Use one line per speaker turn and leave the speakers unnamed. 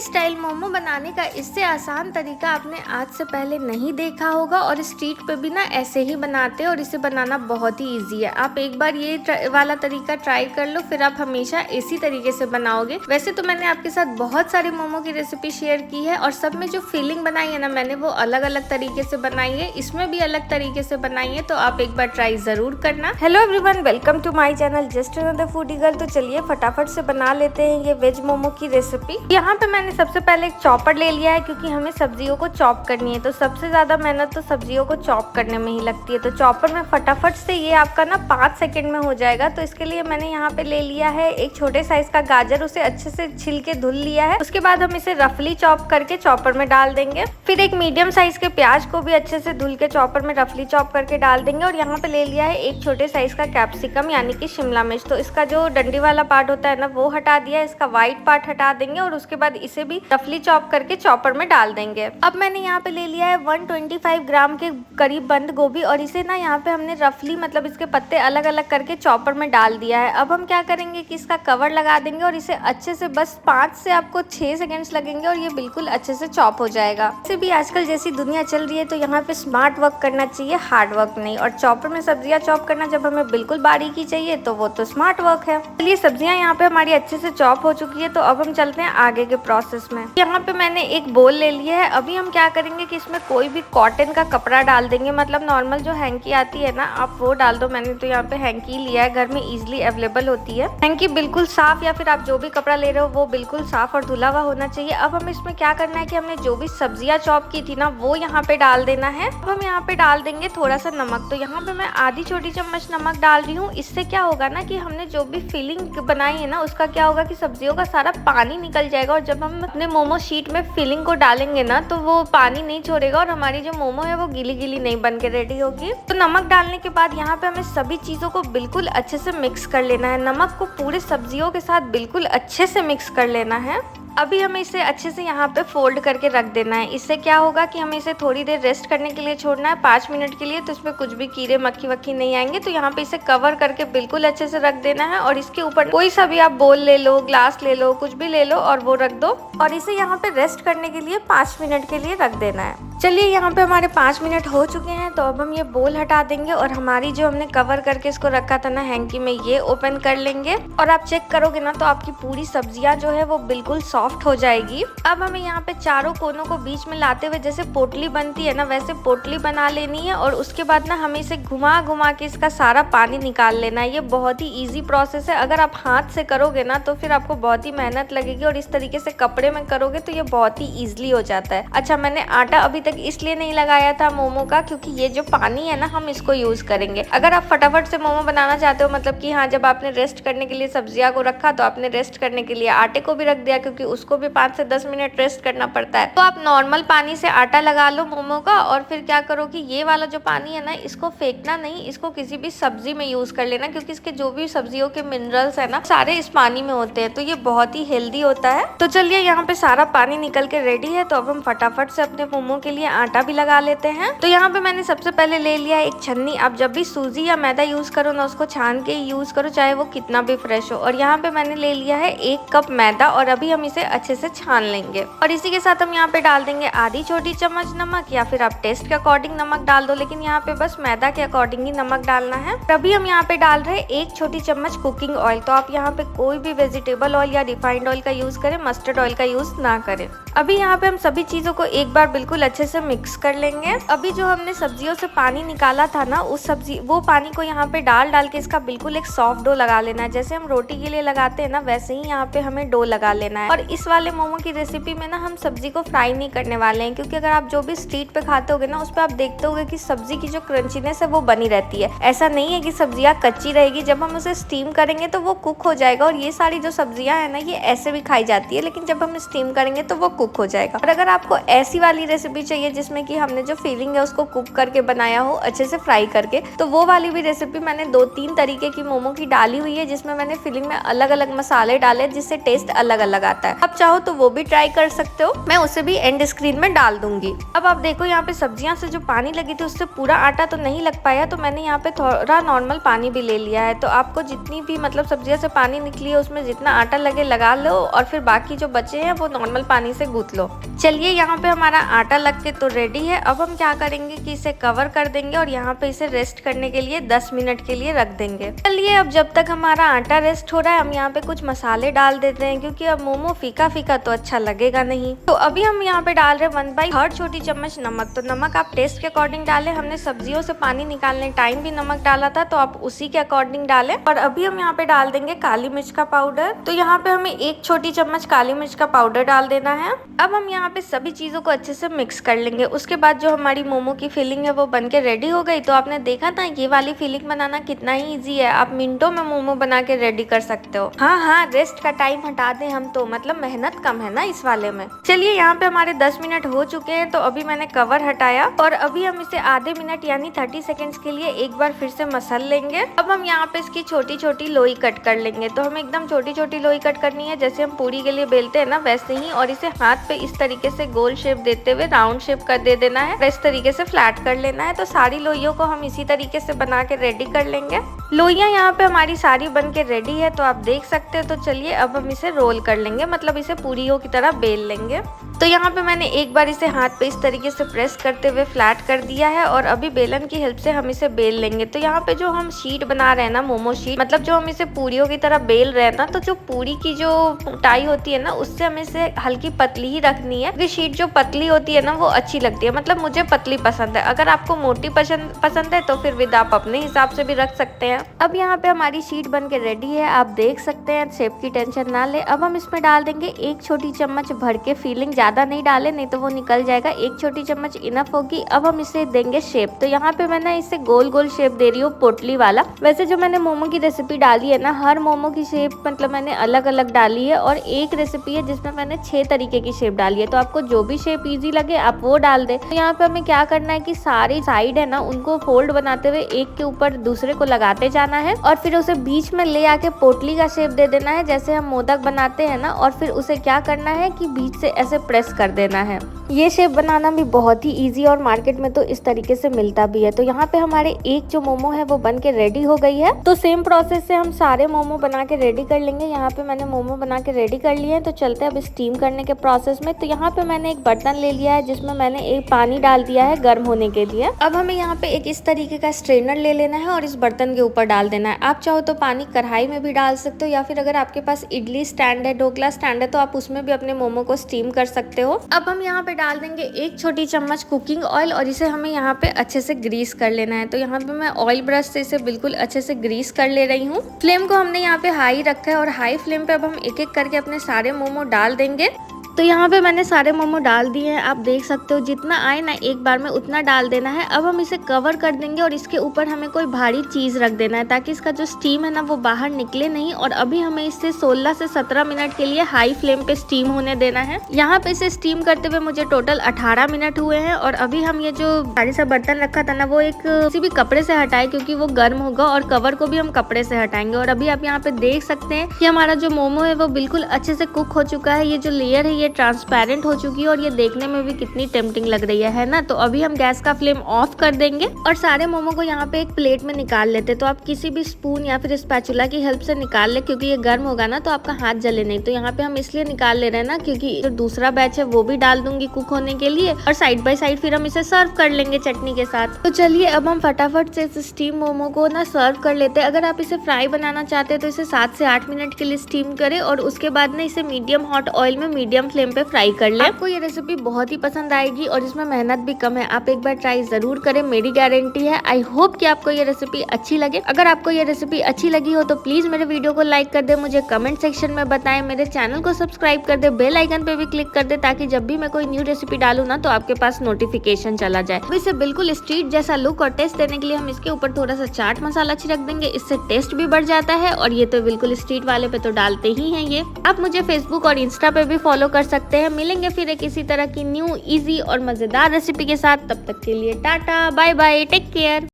Style momo बनाने का इससे आसान तरीका आपने आज से पहले नहीं देखा होगा और स्ट्रीट पे भी ना ऐसे ही बनाते हैं और इसे बनाना बहुत ही इजी है। आप एक बार ये वाला तरीका ट्राई कर लो, फिर आप हमेशा इसी तरीके से बनाओगे। वैसे तो मैंने आपके साथ बहुत सारे मोमो की रेसिपी शेयर की है और सब में जो फीलिंग बनाई है ना मैंने, वो अलग अलग तरीके से बनाई है। इसमें भी अलग तरीके से बनाई है, तो आप एक बार ट्राई जरूर करना। Hello everyone, welcome to my channel just another foodie girl. तो चलिए फटाफट से बना लेते हैं ये वेज मोमो की रेसिपी। यहाँ पे मैंने सबसे पहले एक चॉपर ले लिया है, क्योंकि हमें सब्जियों को चॉप करनी है, तो सबसे ज्यादा मेहनत तो सब्जियों को चॉप करने में ही लगती है। तो चॉपर में फटाफट से ये आपका ना 5 सेकंड में हो जाएगा। तो इसके लिए मैंने यहाँ पे ले लिया है एक छोटे साइज का गाजर, उसे अच्छे से छिल के धुल लिया है। उसके बाद हम इसे रफली चॉप करके चॉपर में डाल देंगे। फिर एक मीडियम साइज के प्याज को भी अच्छे से धुल के चॉपर में रफली चॉप करके डाल देंगे। और यहाँ पे ले लिया है एक छोटे साइज का कैप्सिकम यानी कि शिमला मिर्च। तो इसका जो डंडी वाला पार्ट होता है ना वो हटा दिया, इसका व्हाइट पार्ट हटा देंगे और उसके बाद इसे भी रफली चॉप करके चॉपर में डाल देंगे। अब मैंने यहाँ पे ले लिया है 125 ग्राम के करीब बंद गोभी और इसे ना यहाँ पे हमने रफली मतलब इसके पत्ते अलग अलग करके चॉपर में डाल दिया है। अब हम क्या करेंगे कि इसका कवर लगा देंगे और इसे अच्छे से बस 5 से आपको 6 सेकेंड्स लगेंगे और ये बिल्कुल अच्छे से चॉप हो जाएगा। वैसे भी आजकल जैसी दुनिया चल रही है तो यहाँ पे स्मार्ट वर्क करना चाहिए, हार्ड वर्क नहीं। और चॉपर में सब्जियां चॉप करना जब हमें बिल्कुल बारीकी चाहिए तो वो तो स्मार्ट वर्क है। चलिए सब्जियां यहाँ पे हमारी अच्छे से चॉप हो चुकी है, तो अब हम चलते हैं आगे के प्रोसेस में। यहाँ पे मैंने एक बोल ले लिया है। अभी हम क्या करेंगे कि इसमें कोई भी कॉटन का कपड़ा डाल देंगे, मतलब नॉर्मल जो हैंकी आती है ना आप वो डाल दो। मैंने तो यहाँ पे हैंकी लिया है, घर में इजिली अवेलेबल होती है। हैंकी बिल्कुल साफ या फिर आप जो भी कपड़ा ले रहे हो वो बिल्कुल साफ और धुला हुआ होना चाहिए। अब हम इसमें क्या करना है कि हमने जो भी सब्जियां चॉप की थी ना वो यहाँ पे डाल देना है। अब हम यहाँ पे डाल देंगे थोड़ा सा नमक। तो यहाँ पे मैं आधी छोटी चम्मच नमक डाल रही हूँ। इससे क्या होगा ना कि हमने जो भी फिलिंग बनाई है ना उसका क्या होगा कि सब्जियों का सारा पानी निकल जाएगा। और जब हम अपने मोमो शीट में फिलिंग को डालेंगे ना तो वो पानी नहीं छोड़ेगा और हमारी जो मोमो है वो गीली गीली नहीं बन के रेडी होगी। तो नमक डालने के बाद यहाँ पे हमें सभी चीजों को बिल्कुल अच्छे से मिक्स कर लेना है। नमक को पूरे सब्जियों के साथ बिल्कुल अच्छे से मिक्स कर लेना है। अभी हमें इसे अच्छे से यहाँ पे फोल्ड करके रख देना है। इससे क्या होगा कि हमें इसे थोड़ी देर रेस्ट करने के लिए छोड़ना है, 5 मिनट के लिए। तो इसमें कुछ भी कीड़े मक्खी वक्खी नहीं आएंगे। तो यहाँ पे इसे कवर करके बिल्कुल अच्छे से रख देना है और इसके ऊपर कोई सा भी आप बोल ले लो, ग्लास ले लो, कुछ भी ले लो और वो रख दो और इसे यहाँ पे रेस्ट करने के लिए 5 मिनट के लिए रख देना है। चलिए यहाँ पे हमारे 5 मिनट हो चुके हैं, तो अब हम ये बोल हटा देंगे और हमारी जो हमने कवर करके इसको रखा था ना हैंकी में, ये ओपन कर लेंगे। और आप चेक करोगे ना तो आपकी पूरी सब्जियां जो है वो बिल्कुल सॉफ्ट हो जाएगी। अब हमें यहाँ पे चारों कोनों को बीच में लाते हुए जैसे पोटली बनती है ना वैसे पोटली बना लेनी है और उसके बाद ना हमें इसे घुमा घुमा के इसका सारा पानी निकाल लेना है। ये बहुत ही इजी प्रोसेस है। अगर आप हाथ से करोगे ना तो फिर आपको बहुत ही मेहनत लगेगी और इस तरीके से कपड़े में करोगे तो ये बहुत ही इजीली हो जाता है। अच्छा, मैंने आटा अभी तक इसलिए नहीं लगाया था मोमो का क्योंकि ये जो पानी है ना हम इसको यूज करेंगे। अगर आप फटाफट से मोमो बनाना चाहते हो, मतलब कि हाँ जब आपने रेस्ट करने के लिए सब्जियां को रखा तो आपने रेस्ट करने के लिए आटे को भी रख दिया, क्योंकि उसको भी 5 से 10 मिनट रेस्ट करना पड़ता है। तो आप नॉर्मल पानी से आटा लगा लो मोमो का और फिर क्या करो कि ये वाला जो पानी है ना इसको फेंकना नहीं, इसको किसी भी सब्जी में यूज कर लेना, क्योंकि इसके जो भी सब्जियों के मिनरल्स है ना सारे इस पानी में होते हैं। तो ये बहुत ही हेल्दी होता है। तो चलिए यहाँ पे सारा पानी निकल के रेडी है। तो अब हम फटाफट से अपने मोमो के लिए आटा भी लगा लेते हैं। तो यहाँ पे मैंने सबसे पहले ले लिया है एक छन्नी। आप जब भी सूजी या मैदा यूज करो ना उसको छान के यूज करो, चाहे वो कितना भी फ्रेश हो। और यहाँ पे मैंने ले लिया है 1 कप मैदा और अभी हम इसे अच्छे से छान लेंगे। और इसी के साथ हम यहाँ पे डाल देंगे आधी छोटी चम्मच नमक, या फिर आप टेस्ट के अकॉर्डिंग नमक डाल दो, लेकिन यहाँ पे बस मैदा के अकॉर्डिंग ही नमक डालना है। अभी हम यहाँ पे डाल रहे हैं 1 छोटी चम्मच कुकिंग ऑयल। तो आप यहाँ पे कोई भी वेजिटेबल ऑयल या रिफाइंड ऑयल का यूज करें, मस्टर्ड ऑयल का यूज ना करें। अभी यहाँ पे हम सभी चीजों को एक बार बिल्कुल अच्छे से मिक्स कर लेंगे। अभी जो हमने सब्जियों से पानी निकाला था ना वो पानी को यहाँ पे डाल के इसका बिल्कुल एक सॉफ्ट डो लगा लेना है। जैसे हम रोटी के लिए लगाते हैं ना वैसे ही यहाँ पे हमें डो लगा लेना है। और इस वाले मोमो की रेसिपी में ना हम सब्जी को फ्राई नहीं करने वाले हैं, क्योंकि अगर आप जो भी स्ट्रीट पे खाते होगे ना उस पर आप देखते होगे कि सब्जी की जो क्रंचीनेस है वो बनी रहती है। ऐसा नहीं है कि सब्जियां कच्ची रहेगी, जब हम उसे स्टीम करेंगे तो वो कुक हो जाएगा। और ये सारी जो सब्जियां है ना ये ऐसे भी खाई जाती है, लेकिन जब हम स्टीम करेंगे तो वो कुक हो जाएगा। और अगर आपको ऐसी वाली रेसिपी चाहिए जिसमें कि हमने जो फिलिंग है उसको कुक करके बनाया हो, अच्छे से फ्राई करके। तो वो वाली भी रेसिपी मैंने 2-3 तरीके की मोमो की डाली हुई है, जिसमें मैंने फिलिंग में अलग अलग मसाले डाले जिससे टेस्ट अलग अलग आता है। आप चाहो तो वो भी ट्राई कर सकते हो, मैं उसे भी एंड स्क्रीन में डाल दूंगी। अब आप देखो यहाँ पे सब्जियां से जो पानी लगी थी उससे पूरा आटा तो नहीं लग पाया, तो मैंने यहाँ पे थोड़ा नॉर्मल पानी भी ले लिया है। तो आपको जितनी भी मतलब सब्जियां से पानी निकली है उसमें जितना आटा लगे लगा लो, और फिर बाकी जो बचे हैं वो नॉर्मल पानी से गूंथ लो। चलिए यहाँ पे हमारा आटा लग के तो रेडी है। अब हम क्या करेंगे कि इसे कवर कर देंगे और यहाँ पे इसे रेस्ट करने के लिए 10 मिनट के लिए रख देंगे। चलिए अब जब तक हमारा आटा रेस्ट हो रहा है हम यहाँ पे कुछ मसाले डाल देते हैं, क्योंकि अब मोमो फीका फीका तो अच्छा लगेगा नहीं। तो अभी हम यहाँ पे डाल रहे हैं 1/3 छोटी चम्मच नमक। तो नमक आप टेस्ट के अकॉर्डिंग डालें, हमने सब्जियों से पानी निकालने टाइम भी नमक डाला था, तो आप उसी के अकॉर्डिंग डालें। और अभी हम यहाँ पे डाल देंगे काली मिर्च का पाउडर। तो यहाँ पे हमें 1 छोटी चम्मच काली मिर्च का पाउडर डाल देना है। अब हम यहाँ पे सभी चीजों को अच्छे से मिक्स कर लेंगे। उसके बाद जो हमारी मोमो की फिलिंग है वो बनके रेडी हो गई। तो आपने देखा था ये वाली फिलिंग बनाना कितना ही इजी है, आप मिनटों में मोमो बना के रेडी कर सकते हो। हाँ, रेस्ट का टाइम हटा दें हम तो, मतलब मेहनत कम है ना इस वाले में। चलिए यहाँ पे हमारे 10 मिनट हो चुके हैं, तो अभी मैंने कवर हटाया और अभी हम इसे आधे मिनट यानी 30 सेकेंड्स के लिए एक बार फिर से मसल लेंगे। अब हम यहाँ पे इसकी छोटी छोटी लोई कट कर लेंगे। तो हमें एकदम छोटी छोटी लोई कट करनी है, जैसे हम पूरी के लिए बेलते हैं ना वैसे ही, और इसे हाथ पे इस तरीके से गोल शेप देते हुए राउंड शेप कर दे देना है, इस तरीके से फ्लैट कर लेना है। तो सारी लोइयों को हम इसी तरीके से बना के रेडी कर लेंगे। लोइयां यहाँ पे हमारी सारी बन के रेडी है, तो आप देख सकते हो। तो चलिए अब हम इसे रोल कर लेंगे, मतलब इसे पूरियों की तरह बेल लेंगे। तो यहाँ पे मैंने एक बार इसे हाथ पे इस तरीके से प्रेस करते हुए फ्लैट कर दिया है, और अभी बेलन की हेल्प से हम इसे बेल लेंगे। तो यहाँ पे जो हम शीट बना रहे हैं ना, मोमो शीट, मतलब जो हम इसे पूरियों की तरह बेल रहे हैं ना, तो जो पूरी की जो टाई होती है ना उससे हमें इसे हल्की पतली ही रखनी है, क्योंकि शीट जो पतली होती है ना वो अच्छी लगती है। मतलब मुझे पतली पसंद है, अगर आपको मोटी पसंद है तो फिर विद आप अपने हिसाब से भी रख सकते हैं। अब यहाँ पे हमारी शीट बन के रेडी है, आप देख सकते हैं। शेप की टेंशन ना ले। अब हम इसमें डाल देंगे 1 छोटी चम्मच भर के फिलिंग, ज्यादा नहीं डाले नहीं तो वो निकल जाएगा। 1 छोटी चम्मच इनफ होगी। अब हम इसे देंगे शेप। तो यहाँ पे मैंने इसे गोल गोल शेप दे रही हूँ, पोटली वाला। वैसे जो मैंने मोमो की रेसिपी डाली है ना, हर मोमो की शेप मतलब मैंने अलग अलग डाली है, और एक रेसिपी है जिसमें मैंने 6 तरीके की शेप डाली है। तो आपको जो भी शेप इजी लगे आप वो डाल दे। तो यहाँ पे हमें क्या करना है कि सारी साइड है ना उनको फोल्ड बनाते हुए एक के ऊपर दूसरे को लगाते जाना है, और फिर उसे बीच में ले आके पोटली का शेप दे देना है, जैसे हम मोदक बनाते हैं ना। और फिर उसे क्या करना है कि बीच से ऐसे प्रेस कर देना है। ये शेप बनाना भी बहुत ही इजी, और मार्केट में तो इस तरीके से मिलता भी है। तो यहाँ पे हमारे एक जो मोमो है वो बन के रेडी हो गई है। तो सेम प्रोसेस से हम सारे मोमो बना के रेडी कर लेंगे। यहाँ पे मैंने मोमो बना के रेडी कर लिए हैं। तो चलते हैं अब स्टीम करने के प्रोसेस में। तो यहाँ पे मैंने एक बर्तन ले लिया है जिसमें मैंने एक पानी डाल दिया है गर्म होने के लिए। अब हमें यहाँ पे एक इस तरीके का स्ट्रेनर ले लेना है और इस बर्तन के ऊपर डाल देना है। आप चाहो तो पानी कढ़ाई में भी डाल सकते हो, या फिर अगर आपके पास इडली स्टैंड है, ढोकला स्टैंड है, तो आप उसमें भी अपने मोमो को स्टीम कर सकते हो। अब हम यहाँ पे डाल देंगे 1 छोटी चम्मच कुकिंग ऑयल, और इसे हमें यहाँ पे अच्छे से ग्रीस कर लेना है। तो यहाँ पे मैं ऑयल ब्रश से इसे बिल्कुल अच्छे से ग्रीस कर ले रही हूँ। फ्लेम को हमने यहाँ पे हाई रखा है, और हाई फ्लेम पे अब हम एक एक करके अपने सारे मोमो डाल देंगे। तो यहाँ पे मैंने सारे मोमो डाल दिए हैं, आप देख सकते हो। जितना आए ना एक बार में उतना डाल देना है। अब हम इसे कवर कर देंगे, और इसके ऊपर हमें कोई भारी चीज रख देना है ताकि इसका जो स्टीम है ना वो बाहर निकले नहीं। और अभी हमें इसे 16 से 17 मिनट के लिए हाई फ्लेम पे स्टीम होने देना है। यहाँ पे इसे स्टीम करते हुए मुझे टोटल 18 मिनट हुए हैं। और अभी हम ये जो भारी सा बर्तन रखा था ना वो एक किसी भी कपड़े से हटाए, क्योंकि वो गर्म होगा, और कवर को भी हम कपड़े से हटाएंगे। और अभी आप यहाँ पे देख सकते हैं कि हमारा जो मोमो है वो बिल्कुल अच्छे से कुक हो चुका है। ये जो लेयर है ये ट्रांसपेरेंट हो चुकी है, और ये देखने में भी कितनी टेम्पटिंग लग रही है ना। तो अभी हम गैस का फ्लेम ऑफ कर देंगे, और सारे मोमो को यहाँ पे एक प्लेट में निकाल लेते। तो आप किसी भी स्पून या फिर स्पैचुला की हेल्प से निकाल ले, क्योंकि ये गर्म होगा ना तो आपका हाथ जले नहीं। तो यहाँ पे हम इसलिए निकाल ले रहे हैं ना, क्योंकि जो दूसरा बैच है वो भी डाल दूंगी कुक होने के लिए, और साइड बाय साइड फिर हम इसे सर्व कर लेंगे चटनी के साथ। तो चलिए अब हम फटाफट से इस स्टीम मोमो को ना सर्व कर लेते हैं। अगर आप इसे फ्राई बनाना चाहते हैं तो इसे 7 से 8 मिनट के लिए स्टीम करें, और उसके बाद ना इसे मीडियम हॉट ऑयल में मीडियम फ्लेम पे फ्राई कर ले। आपको ये रेसिपी बहुत ही पसंद आएगी, और इसमें मेहनत भी कम है। आप एक बार ट्राई जरूर करें, मेरी गारंटी है। आई होप कि आपको ये रेसिपी अच्छी लगे। अगर आपको ये रेसिपी अच्छी लगी हो तो प्लीज मेरे वीडियो को लाइक कर दे, मुझे कमेंट सेक्शन में बताएं, मेरे चैनल को सब्सक्राइब कर दे, बेल आइकन पे भी क्लिक कर दे, ताकि जब भी मैं कोई न्यू रेसिपी डालू ना तो आपके पास नोटिफिकेशन चला जाए। तो इसे बिल्कुल स्ट्रीट जैसा लुक और टेस्ट देने के लिए हम इसके ऊपर थोड़ा सा चाट मसाला छिड़क देंगे, इससे टेस्ट भी बढ़ जाता है। और ये तो बिल्कुल स्ट्रीट वाले पे तो डालते ही हैं ये। आप मुझे फेसबुक और इंस्टा पे भी फॉलो कर कर सकते हैं। मिलेंगे फिर एक इसी तरह की न्यू, इजी और मज़ेदार रेसिपी के साथ। तब तक के लिए tata, bye bye, take care.